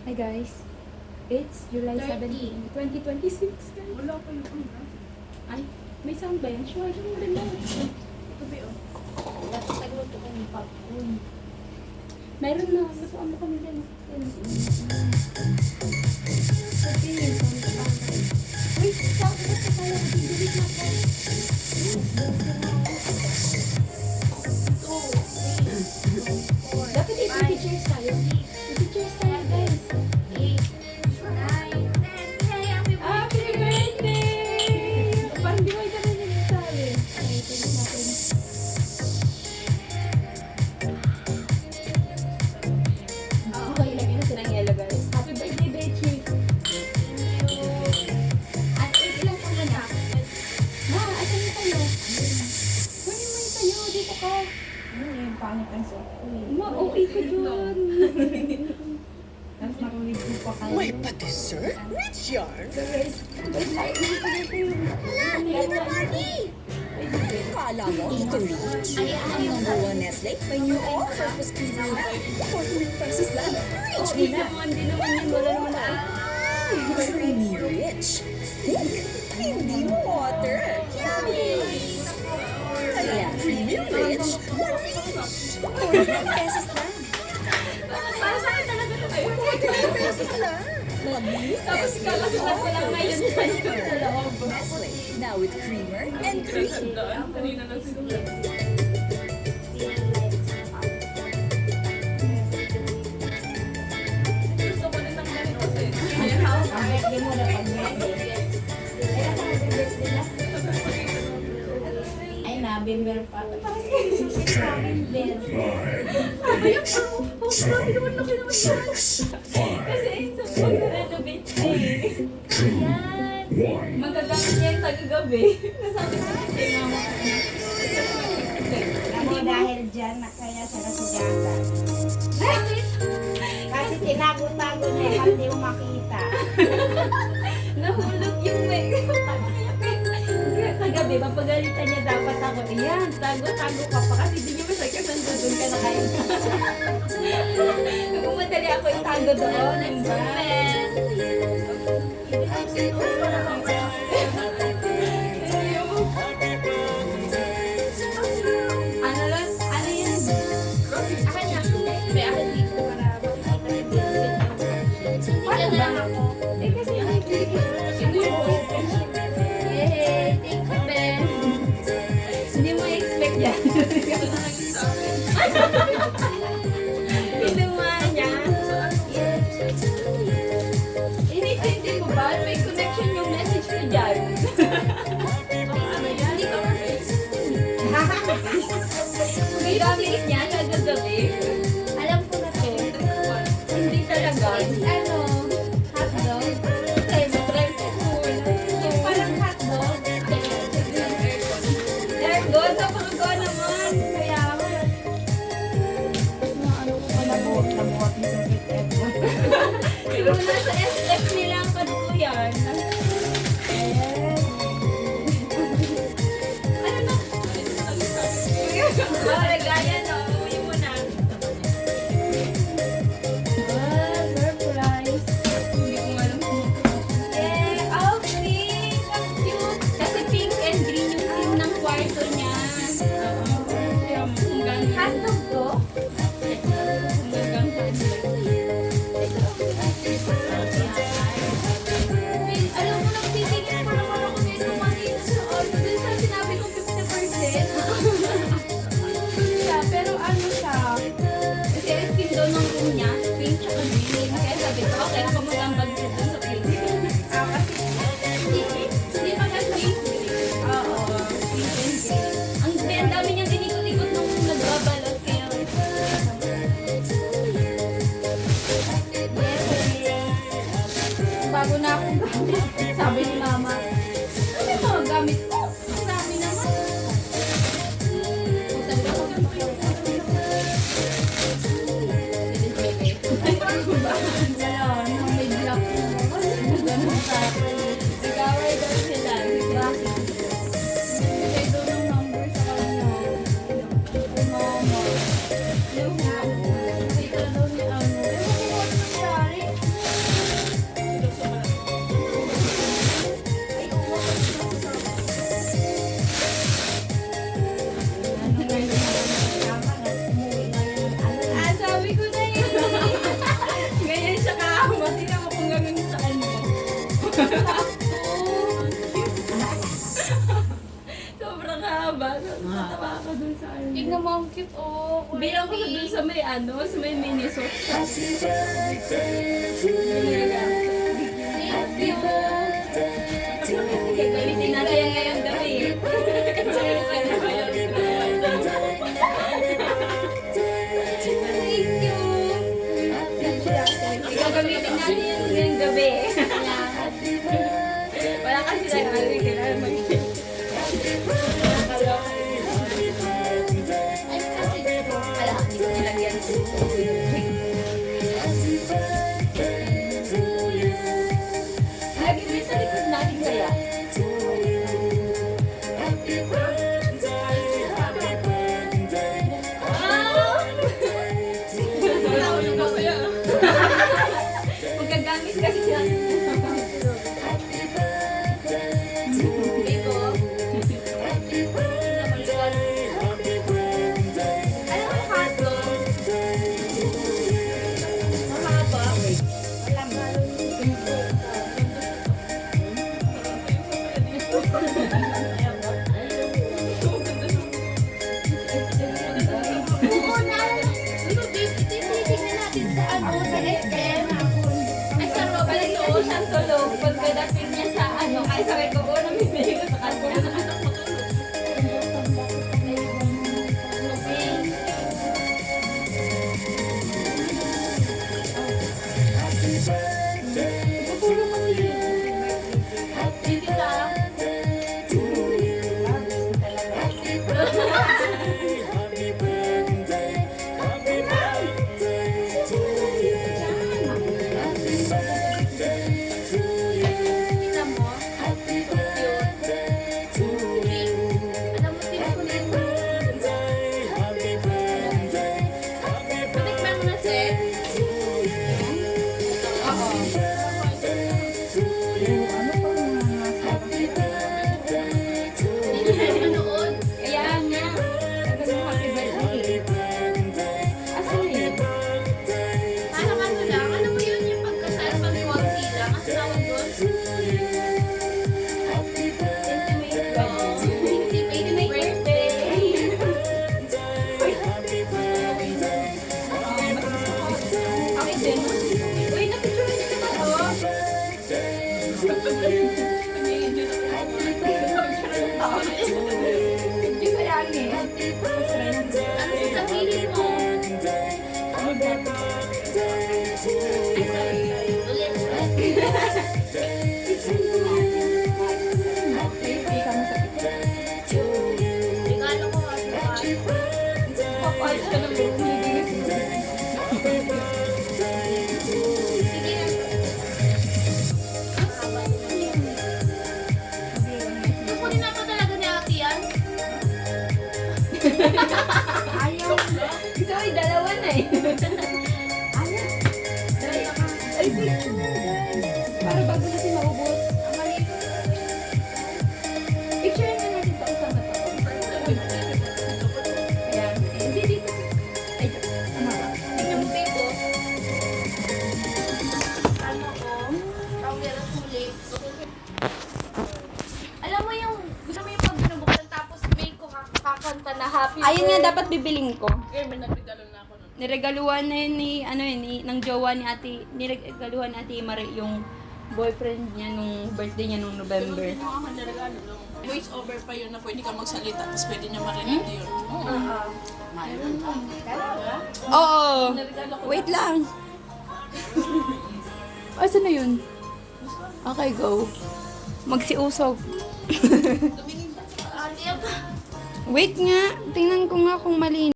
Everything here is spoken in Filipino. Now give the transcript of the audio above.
Hi guys, it's July 17, 2026 guys. Wala ko yung Ay, may sound ba yan? Sure, mo rin lang. Ito ba yun? Dapat nagluto ko ng popcorn. Meron na, lutuan mo kami dyan. Okay, sound ba? Wait, sound ba sa tayo? Delete na po. Dapat i-teachers tayo. I-teachers tayo guys. Happy birthday! Parang di mo ka na nagsasabi. Okay, tuloy natin. Okay, ilagay na silang yellow guys. Happy birthday, Bechi! At ilang taon ka na? Ma, asan yung sayo? Kunin mo yung sayo, dito ka. Ano yung pangit ang suot ko eh. Ma, okay ka dyan. Tapos marulig ko pa kayo. Wait, but dessert? Which yarn? So guys, wait lang, ilagay ko yung... Peter Party! Kala mo, ito reach? Ang number one Nestle, may new all-purpose creamer na. 14 pesos lang. Reach Hindi me na. naman, hindi naman yan. Wala naman na. Creamy rich. Thick. Hindi water. Yummy! Kaya creamy rich. Reach! 14 pesos lang. Para sa akin talaga ito kayo. 14 pesos lang. Mabilis. Tapos kakasulat ko lang ngayon sa loob. Nestle, now with creamer and cream. Kanina lang siguro. Gusto ko rin ng ganito eh. Birthday mo na pag-birthday. Ay, November pa. Parang November. Kasi sa pag-renovate eh. Yan. Magagamit niya yung tagagabi. Nasabi ko sa kay mama. Ako dahil dyan, kaya siya nasigasan. Kasi tinago-tago niya, hindi mo makita. Nahulog yung may. Kagabi, papagalitan niya dapat ako. Ayan, tago-tago ka pa. Kasi di niya masakit ang doon ka na kayo. Kung madali ako itago doon. Ano lang? Ano yan? Akin yan. May akin dito para Paano ba ako? Eh kasi sino yung Yay! Thank you, Ben. Hindi mo expect yan. Pinuha niya. Hindi mo ba? May connection yung message ko dyan. Hindi ko may gamit niya kagabi. Alam ko na to. Hindi talaga. It's ano, hotdog. Yung parang hotdog. Ergo, sa pagkawa naman. Kaya ako. Nabuhat yung sakit ever. Kung nasa SF nila ang kaduyan. Ano na? Gaya no. Uwi mo na. Surprise. Hindi ko alam kung yeah, oh, pink. Ang cute. Kasi pink and green yung theme ng kwarto niya. Hotdog to? Alam mo lang, titigil pa naman ako nito kanina sa order. Dun sa sinabi kong 50%. Siya, pero ano siya? Kasi skin daw ng room niya, pink tsaka green. Kaya sabi ko, okay, ako magambag siya dun sa pink. Hindi pa kasi oo, pink and green. Ang dami niyang inikot-ikot nung nagbabalot kaya. Bago na akong gamit. Sabi ni mama, ano yung mga gamit ko? Ang dami naman. Sabi ko, "Huwag kang Tingnan mo, ang cute, oh. Bilang ko dun sa may sa may Minnesota. Thank you. Sige, gamitin natin yan ngayong gabi. Thank you. Ikaw gamitin natin yan ngayong gabi. Wala kasi lang kailangan mag-cake. Ay, kasi, wala, hindi ko nilagyan sa Lagi mo yung sa likod natin kaya. Magagamit kasi yan. Ito. Alam mo, hotdog. Mahaba. Oo na. Ito, titignan natin sa sa SM. Ay, sa Robert, Oo, siyang tulog. Pagkadating niya sa ay sabi ko, namimili ko sa kanya. Dito lang. Tingnan mo. Cute. Alam mo, tinukunin ko. Patikman mo na, Seth. Oo. Hindi na tayo manood. Kaya nga. Sabi mo, happy birthday. Asan na yun? Parang ano lang, ano mo yun yung pagkasal pag konti lang? Ang tawag doon? Intimate birthday. Okay din. Uy, napicture niyo naman, oh. Hindi sayangin. Ano sasabihin mo? Regalo ko kasi. Papayos ka ng buong libigas mo. Sige na. Kukunin na pa talaga ni Ate yan. Ayaw. Gusto ko yung dalawa na eh. Ay, picture guys. Para bago natin maubos. Ang maliit. Picture na natin sa usama to. Ayan. Hindi dito. Ay, tama ba? Tingnan mo, Pito. Ano ko? Powder at tulip. Alam mo yung, gusto mo yung pag binubuksan tapos may kakanta na happy Ayun nga dapat bibiling ko. Okay, may nagregalo na ako nun. Niregaluhan na yun ng jowa ni ate, niregaluhan ni ate Marie yung boyfriend niya nung birthday niya nung November. Yung ako niregalo lang. Voice over pa yun na pwede ka magsalita tapos pwede niya marinig yun. Mayroon pa. Oo. Niregalo ko. Wait lang. Asa na yun? Okay, go. Magsiusog. Tumingin ka. Ate, Wait nga, tingnan ko nga kung mali.